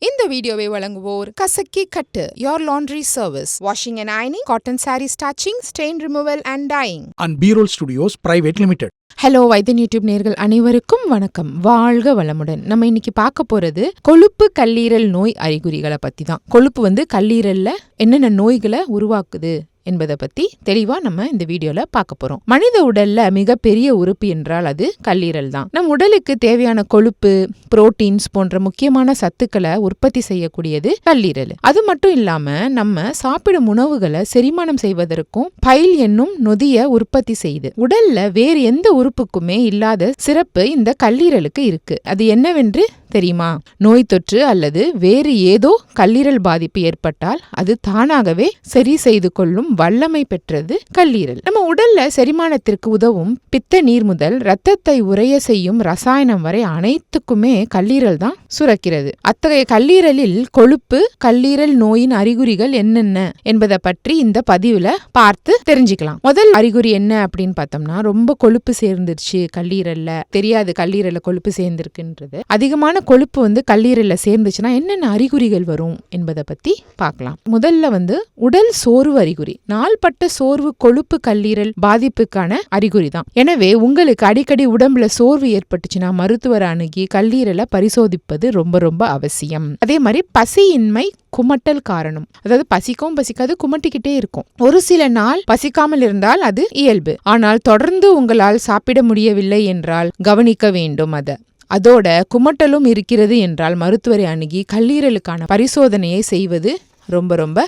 இந்த வீடியோவை வழங்குவோர் கசக்கி கட்டு your laundry service washing and ironing cotton saree starching stain removal and dyeing and B-Roll Studios Private Limited. Hello வைத்தியன் YouTube நேயர்கள் அனைவருக்கும் வணக்கம். வாழ்க வளமுடன். நம்ம இன்னைக்கு பார்க்க போறது கொழுப்பு கல்லீரல் நோய் அறிகுறிகளை பத்தி தான். கொழுப்பு கல்லீரல்ல என்னென்ன நோய்களை உருவாக்குது என்பதை பத்தி தெளிவா நம்ம இந்த வீடியோல பார்க்க போறோம். மனித உடல்ல மிகப்பெரிய உறுப்பு என்றால் அது கல்லீரல் தான். நம் உடலுக்கு தேவையான கொழுப்பு, புரோட்டீன்ஸ் போன்ற முக்கியமான சத்துக்களை உற்பத்தி செய்யக்கூடியது கல்லீரல். அது மட்டும் இல்லாம நம்ம சாப்பிடும் உணவுகளை செரிமானம் செய்வதற்கும் பைல் என்னும் நொதிய உற்பத்தி செய்யுது. உடல்ல வேறு எந்த உறுப்புக்குமே இல்லாத சிறப்பு இந்த கல்லீரலுக்கு இருக்கு. அது என்னவென்று தெரியுமா? நோய் தொற்று அல்லது வேறு ஏதோ கல்லீரல் பாதிப்பு ஏற்பட்டால் அது தானாகவே சரி செய்து கொள்ளும் வல்லமை பெற்றது கல்லீரல். நம்ம உடல்ல செரிமானத்திற்கு உதவும் பித்த நீர் முதல் ரத்தத்தை உறைய செய்யும் ரசாயனம் வரை அனைத்துக்குமே கல்லீரல் தான் சுரக்கிறது. அத்தகைய கல்லீரலில் கொழுப்பு கல்லீரல் நோயின் அறிகுறிகள் என்னென்ன என்பதை பற்றி இந்த பதிவுல பார்த்து தெரிஞ்சுக்கலாம். முதல் அறிகுறி என்ன அப்படின்னு பார்த்தோம்னா, ரொம்ப கொழுப்பு சேர்ந்துருச்சு கல்லீரல்ல, தெரியாது கல்லீரல்ல கொழுப்பு சேர்ந்திருக்குன்றது. அதிகமான கொழுப்பு கல்லீரல்ல சேர்ந்துச்சுன்னா என்னென்ன அறிகுறிகள் வரும் என்பதை பத்தி பார்க்கலாம். முதல்ல உடல் சோர்வு அறிகுறி. நாள்பட்ட சோர்வு கொழுப்பு கல்லீரல் பாதிப்புக்கான அறிகுறி தான். எனவே உங்களுக்கு அடிக்கடி உடம்புல சோர்வு ஏற்பட்டுச்சுன்னா மருத்துவரை அணுகி கல்லீரலை பரிசோதிப்பது ரொம்ப ரொம்ப அவசியம். அதே மாதிரி பசியின்மை குமட்டல் காரணம். அதாவது பசிக்கும் பசிக்காது குமட்டிக்கிட்டே இருக்கும். ஒரு சில நாள் பசிக்காமல் இருந்தால் அது இயல்பு. ஆனால் தொடர்ந்து உங்களால் சாப்பிட முடியவில்லை என்றால் கவனிக்க வேண்டும். அதோட குமட்டலும் இருக்கிறது என்றால் மருத்துவரை அணுகி கல்லீரலுக்கான பரிசோதனையை செய்வது ரொம்ப ரொம்ப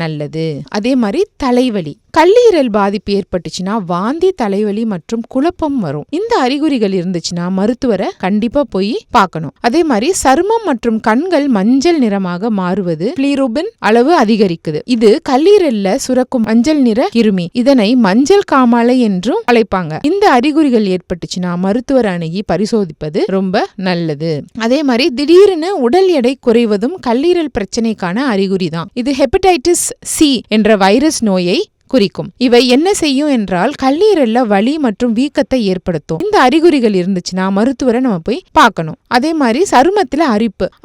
நல்லது. அதே மாதிரி தலைவலி. கல்லீரல் பாதிப்பு ஏற்பட்டுச்சுன்னா வாந்தி, தலைவலி மற்றும் குழப்பம் வரும். இந்த அறிகுறிகள் இருந்துச்சுன்னா மருத்துவரை கண்டிப்பா போய் பார்க்கணும். அதே மாதிரி சருமம் மற்றும் கண்கள் மஞ்சள் நிறமாக மாறுவது, பிலிரூபின் அளவு அதிகரிக்குது. இது கல்லீரல்ல சுரக்கும் மஞ்சள் நிற கிருமி. இதனை மஞ்சள் காமாலை என்றும் அழைப்பாங்க. இந்த அறிகுறிகள் ஏற்பட்டுச்சுன்னா மருத்துவர் அணுகி பரிசோதிப்பது ரொம்ப நல்லது. அதே மாதிரி திடீர்னு உடல் எடை குறைவதும் கல்லீரல் பிரச்சனைக்கான அறிகுறி தான். இது ஹெப்படைட்டிஸ் சி என்ற வைரஸ் நோயை குறிக்கும். இவை என்ன செய்யும் என்றால் கல்லீரல்ல வலி மற்றும் வீக்கத்தை ஏற்படுத்தும். இந்த அறிகுறிகள் இருந்துச்சுன்னா மருத்துவரை நம்ம போய் பார்க்கணும். அதே மாதிரி சருமத்துல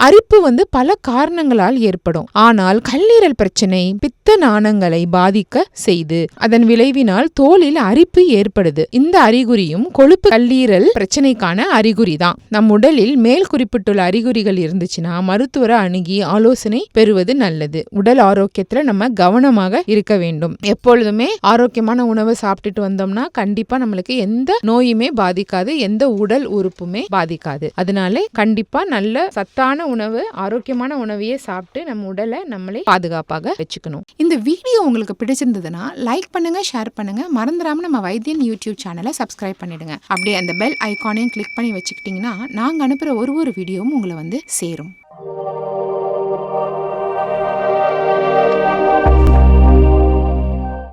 அரிப்பு பல காரணங்களால் ஏற்படும். ஆனால் கல்லீரல் பிரச்சனை பித்த நாணங்களை பாதிக்க செய்து அதன் விளைவினால் தோலில் அரிப்பு ஏற்படுது. இந்த அறிகுறியும் கொழுப்பு கல்லீரல் பிரச்சனைக்கான அறிகுறி தான். நம் உடலில் மேல் குறிப்பிட்டுள்ள அறிகுறிகள் இருந்துச்சுன்னா மருத்துவரை அணுகி ஆலோசனை பெறுவது நல்லது. உடல் ஆரோக்கியத்துல நம்ம கவனமாக இருக்க வேண்டும். எப்பொழுதுமே ஆரோக்கியமான உணவை சாப்பிட்டுட்டு வந்தோம்னா கண்டிப்பா நம்மளுக்கு எந்த நோயுமே பாதிக்காது, எந்த உடல் உறுப்புமே பாதிக்காது. அதனால கண்டிப்பா நல்ல சத்தான உணவு, ஆரோக்கியமான உணவையே சாப்பிட்டு நம்ம உடலை நம்மளே பாதுகாப்பாக வச்சுக்கணும். இந்த வீடியோ உங்களுக்கு பிடிச்சிருந்ததுன்னா லைக் பண்ணுங்க, ஷேர் பண்ணுங்க. மறந்துடாம நம்ம வைத்தியன் யூடியூப் சேனலை சப்ஸ்கிரைப் பண்ணிடுங்க. அப்படியே அந்த பெல் ஐகானையும் கிளிக் பண்ணி வச்சுக்கிட்டீங்கன்னா நாங்க அனுப்புற ஒரு வீடியோவும் உங்களை சேரும்.